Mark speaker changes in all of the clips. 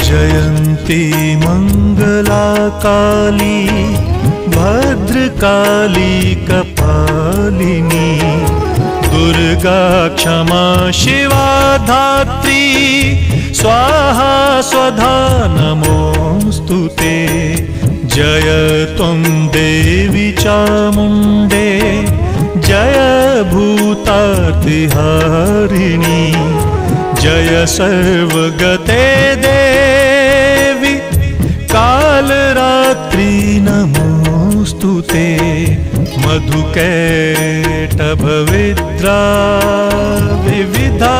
Speaker 1: जयन्ती मंगला काली भद्रकाली कपालिनी दुर्गा क्षमा शिवा धात्री स्वाहा स्वधा नमोस्तुते। जय त्वं देवी चामुण्डे जय भूतार्तिहारिणी जय सर्वगते देवी कालरात्रि नमोस्तुते। मधुकैटभविद्रा विविधा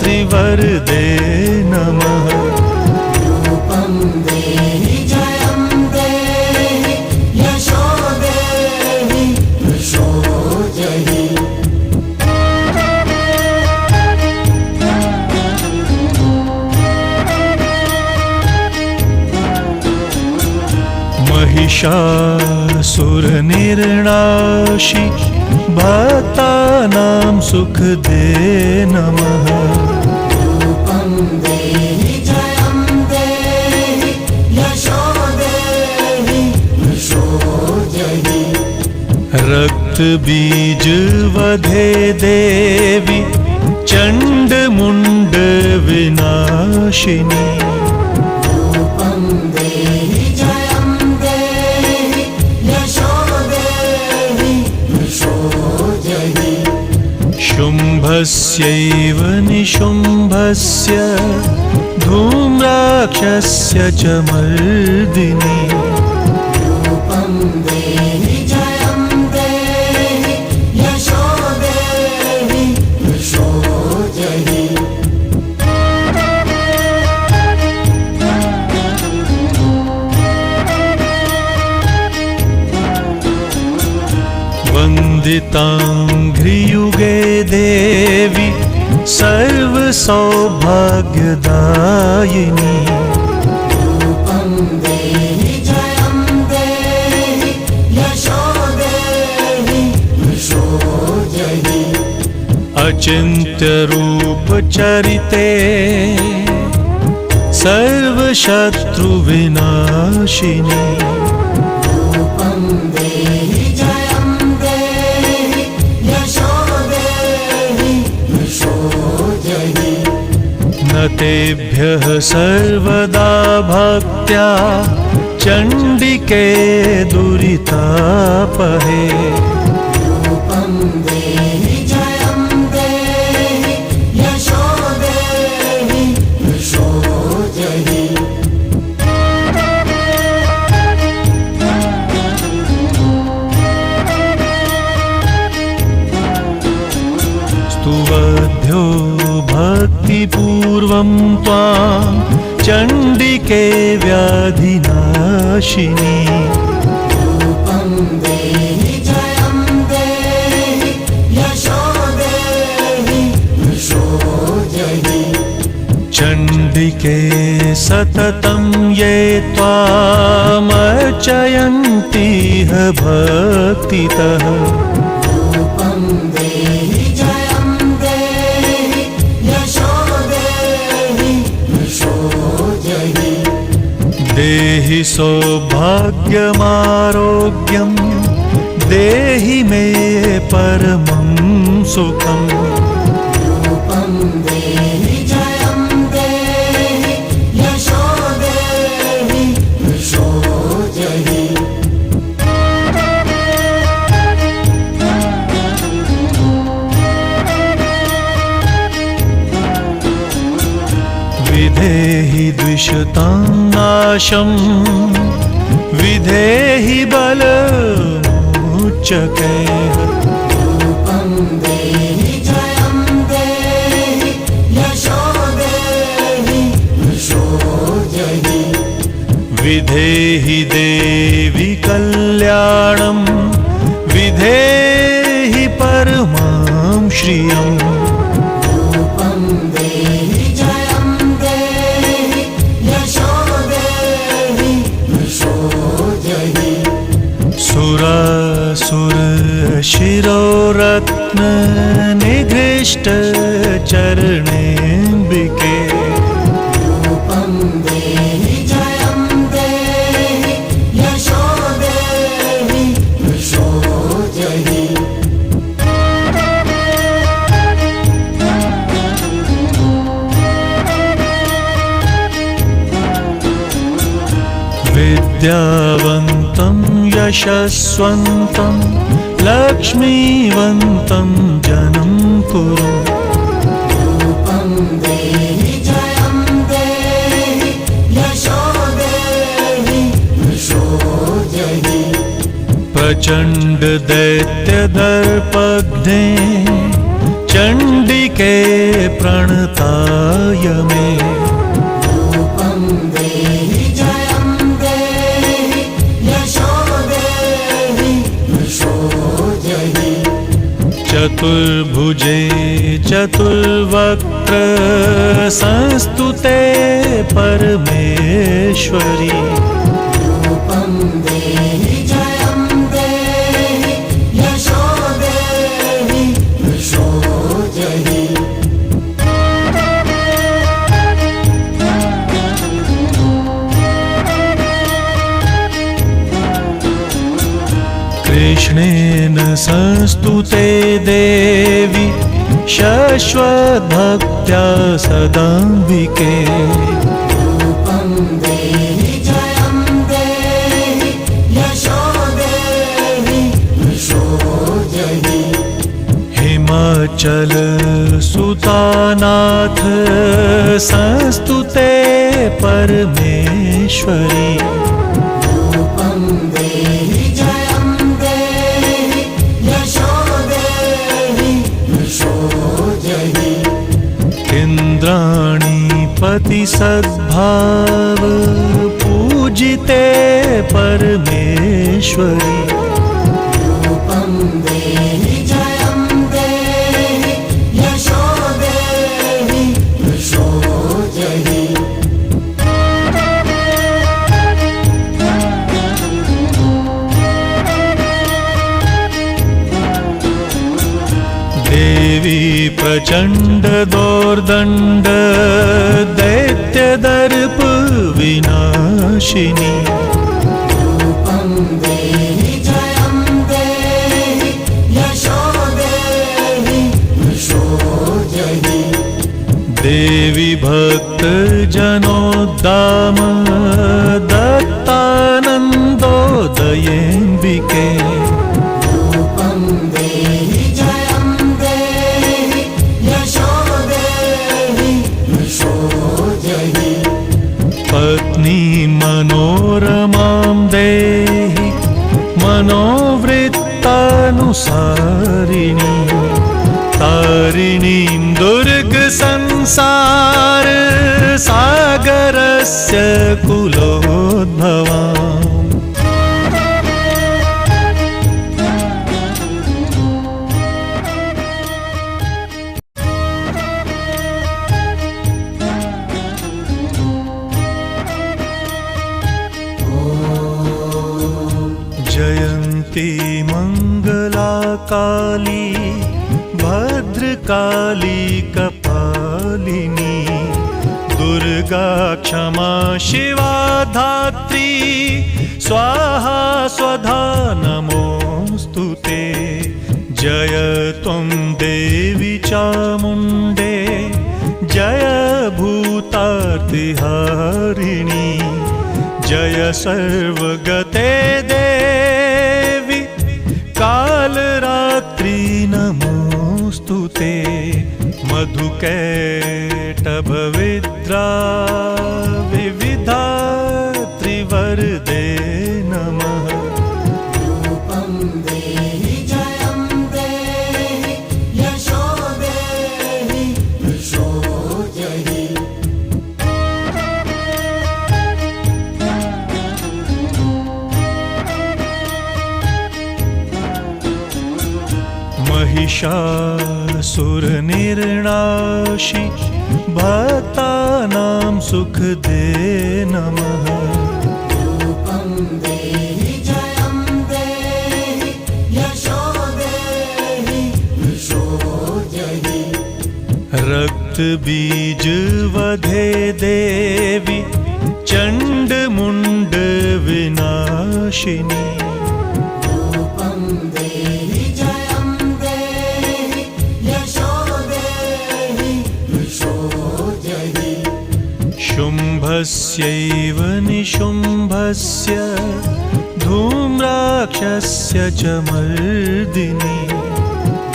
Speaker 1: त्रिवरदे नमः।
Speaker 2: रूपं देहि जयं देहि यशो देहि यशो जहि। महिषासुरनिर्नाशि भक्तानां सुखदे नमः। रूपं देहि जयं देहि यशो देहि यशो जहि।
Speaker 1: रक्तबीजवधे देवी चण्डमुण्ड विनाशिनी
Speaker 2: रूपं देहि जयं देहि यशो देहि यशो जहि।
Speaker 1: शुम्भस्यैव निशुम्भस्य धूम्राक्षस्य च मर्दिनी
Speaker 2: रूपं देहि जयं देहि यशो देहि यशो जहि। वन्दिताङ्घ्रियुगे देवी सर्वसौभाग्यदायिनी रूपं देहि जयं देहि यशो देहि यशो जहि।
Speaker 1: अचिन्त्यरूपचरिते सर्वशत्रुविनाशिनी
Speaker 2: रूपं देहि जयं देहि यशो देहि यशो जहि।
Speaker 1: न तेभ्यः सर्वदा भक्त्या चण्डिके दुरितापहे
Speaker 2: रूपं देहि जयं देहि यशो देहि यशो जहि।
Speaker 1: स्तुवध्यो भक्तिपूर्वं त्वां चण्डिके व्याधिनाशिनी
Speaker 2: रूपं देहि जयं देहि यशो देहि यशो जहि।
Speaker 1: चण्डिके सततं ये त्वामर्चयन्तीह भक्तितः
Speaker 2: रूपं देहि जयं देहि यशो देहि यशो जहि।
Speaker 1: देहि सौभाग्यमारोग्यं देहि मे परमं सुखम्
Speaker 2: रूपं देहि जयं देहि यशो देहि यशो जहि।
Speaker 1: विधेहि द्विषतां नाशं विधेहि बलमुच्चकैः
Speaker 2: रूपं देहि जयं देहि यशो देहि यशो जहि।
Speaker 1: विधेहि देवी कल्याणं विधेहि परमां श्रियम्
Speaker 2: रूपं देहि जयं देहि यशो देहि यशो जहि।
Speaker 1: सुरासुर शिरोरत्न निघृष्ट चरणेऽम्बिके
Speaker 2: रूपं
Speaker 1: विद्यावन्तं यशस्वन्तं लक्ष्मीवन्तं जनं कुरु
Speaker 2: रूपं देहि जयं देहि यशो देहि यशो जहि
Speaker 1: प्रचण्ड दैत्य दर्पघ्ने चण्डिके प्रणताय मे
Speaker 2: रूपं देहि जयं देहि यशो देहि यशो जहि
Speaker 1: चतुर्भुजे चतुर्वक्त्र संस्तुते परमेश्वरी
Speaker 2: रूपं देहि जयं देहि यशो देहि यशो जहि
Speaker 1: कृष्णेन संस्तुते देवी शश्वद्भक्त्या सदाम्बिके
Speaker 2: रूपं देहि जयं देहि यशो देहि यशो जहि
Speaker 1: हिमाचल सुतानाथ संस्तुते परमेश्वरी
Speaker 2: रूपं देहि जयं देहि यशो देहि यशो जहि
Speaker 1: इन्द्राणीपति सद्भाव पूजिते परमेश्वरी
Speaker 2: रूपं देहि जयं देहि यशो देहि यशो जहि
Speaker 1: देवी प्रचण्ड दोर्दण्ड दैत्यदर्प विनाशिनी
Speaker 2: रूपं देहि जयं देहि यशो देहि यशो जहि
Speaker 1: देवी भक्तजनोद्दाम दत्तानन्दोदयेऽम्बिके
Speaker 2: रूपं देहि जयं देहि यशो देहि यशो जहि
Speaker 1: पत्नी मनोरमां देहि मनोवृत्तानुसारिणी तारिणीं दुर्गसंसार सागरस्य कुलोद्भवाम् जयन्ती मङ्गला काली भद्रकाली कपालिनी दुर्गा क्षमा शिवा धात्री स्वाहा स्वधा नमोऽस्तु ते जय त्वं देवी चामुण्डे जय भूतार्तिहारिणी जय सर्वगते देवी कालरात्रि नमोऽस्तु ते मधुकैटभविद्रा विविधा त्रिवरदे नमः
Speaker 2: रूपं देहि जयं देहि यशो देहि यशो जहि महिषासुरनिर्णाशि भक्तानां सुखदे नमः रूपं देहि जयं देहि यशो देहि यशो जहि
Speaker 1: रक्तबीजवधे देवी चण्डमुण्ड विनाशिनी
Speaker 2: रूपं देहि जयं देहि यशो देहि यशो जहि
Speaker 1: शुम्भ शुम्भस्यैव निशुम्भस्य धूम्राक्षस्य च मर्दिनी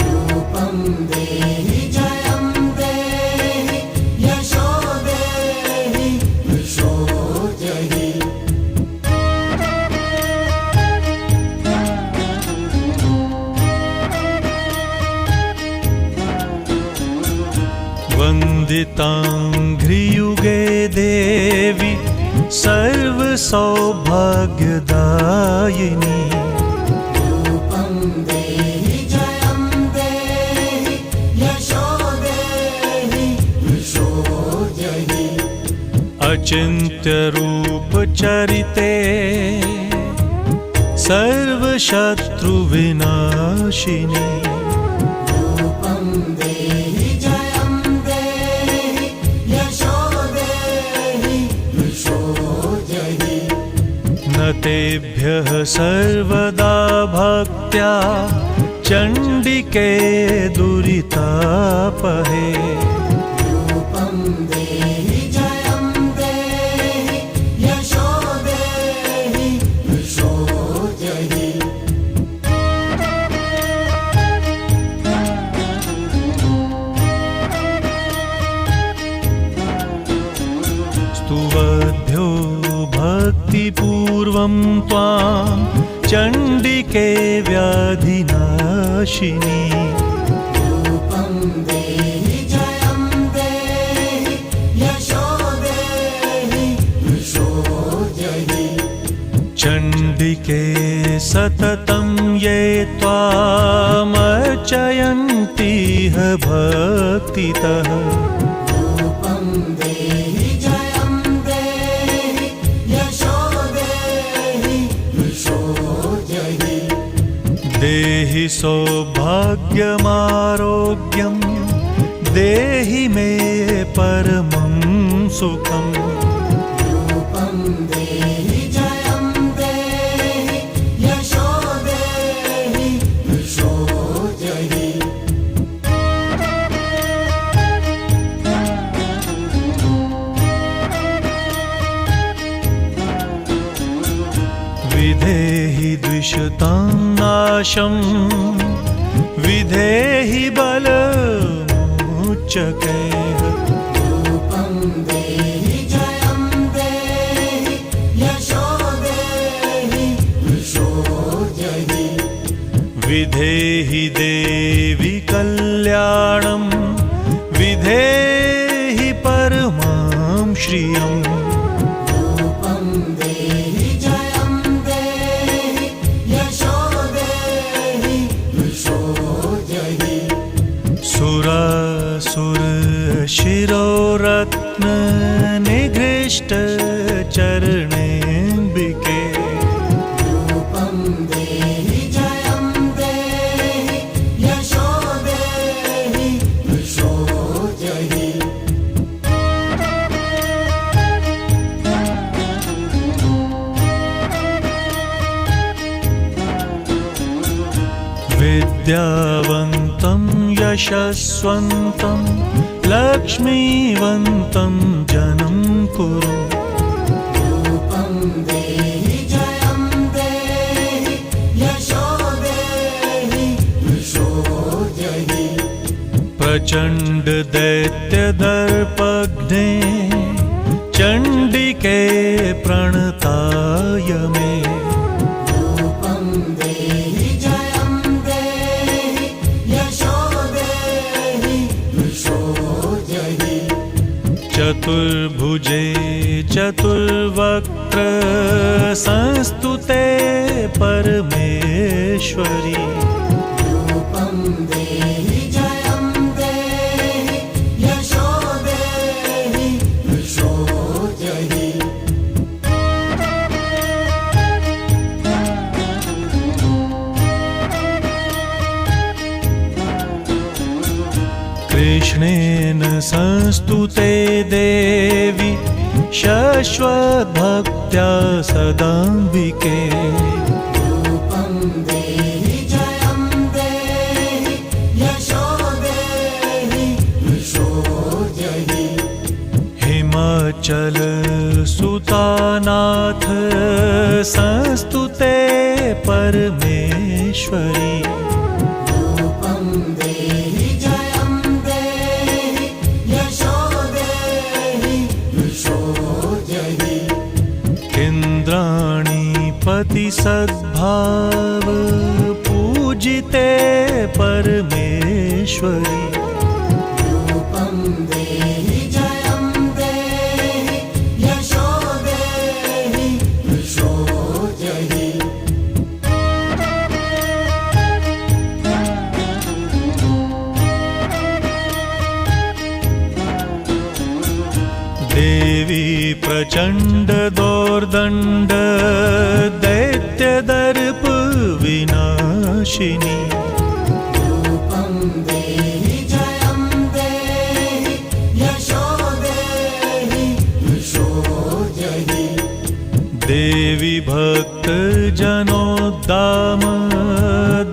Speaker 2: रूपं देहि जयं देहि यशो देहि यशो जहि
Speaker 1: वन्दिताङ्घ्रियुगे देवी सर्वसौभाग्यदायिनी
Speaker 2: रूपं देहि जयं देहि यशो देहि यशो जहि
Speaker 1: अचिन्त्यरूपचरिते सर्वशत्रुविनाशिनी
Speaker 2: रूपं देहि जयं देहि यशो देहि यशो जहि
Speaker 1: न तेभ्यः सर्वदा भक्त्या चण्डिके दुरितापहे
Speaker 2: रूपं देहि जयं देहि यशो देहि यशो जहि
Speaker 1: स्तुवद्भ्यो भक्तिपूर्वं त्वां चण्डिके व्याधिनाशिनी
Speaker 2: रूपं देहि जयं देहि यशो देहि यशो जहि
Speaker 1: चण्डिके सततं ये त्वामर्चयन्तीह भक्तितः
Speaker 2: रूपं देहि जयं देहि यशो देहि यशो जहि
Speaker 1: देहि सौभाग्यमारोग्यं देहि मे परमं सुखम्
Speaker 2: रूपं देहि जयं देहि यशो देहि यशो जहि
Speaker 1: विधेहि द्विषतां नाशं विधेहि बलमुच्चकैः
Speaker 2: रूपं देहि जयं देहि यशो देहि यशो जहि
Speaker 1: विधेहि देवि कल्याणं विधेहि परमां श्रियम्
Speaker 2: रूपं देहि जयं देहि यशो देहि यशो जहि
Speaker 1: सुरासुरशिरोरत्न निगृष्ट चरणेऽम्बिके
Speaker 2: रूपं देहि जयं देहि यशो देहि यशो जहि
Speaker 1: विद्यावन्तं यशस्वन्तं लक्ष्मीवन्तं जनं कुरु
Speaker 2: रूपं देहि जयं देहि यशो देहि यशो जहि
Speaker 1: प्रचण्ड दैत्यदर्पघ्ने चण्डिके प्रणताय मे
Speaker 2: रूपं देहि जयं देहि यशो देहि यशो जहि
Speaker 1: चतुर्भुजे चतुर्वक्त्र संस्तुते परमेश्वरी
Speaker 2: रूपं देहि जयं देहि यशो देहि यशो जहि
Speaker 1: कृष्णेन संस्तुते देवी शश्वद्भक्त्या सदाम्बिके
Speaker 2: रूपं देहि जयं देहि यशो देहि यशो जहि
Speaker 1: हिमाचल हिमाचल सुतानाथ संस्तुते परमेश्वरी
Speaker 2: रूपं देहि जयं देहि यशो देहि यशो जहि
Speaker 1: इन्द्राणी पति सद्भाव पूजिते परमेश्वरी
Speaker 2: रूपं देहि जयं देहि यशो देहि यशो जहि
Speaker 1: देवी प्रचण्ड दोर्दण्ड दैत्यदर्प विनाशिनी
Speaker 2: रूपं देहि जयं देहि यशो देहि यशो जहि
Speaker 1: देवी भक्तजनोद्दाम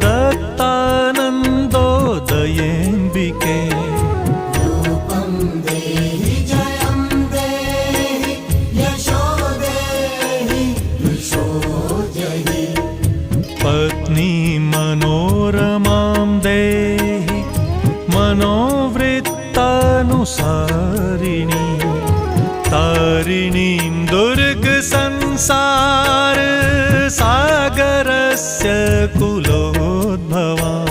Speaker 1: दत्तानन्दोदयेऽम्बिके
Speaker 2: रूपं देहि जयं देहि यशो देहि यशो जहि
Speaker 1: पत्नी मनोरमां देहि मनोवृत्तानुसारिणी तारिणीं दुर्गसंसार सागरस्य कुलोद्भवाम्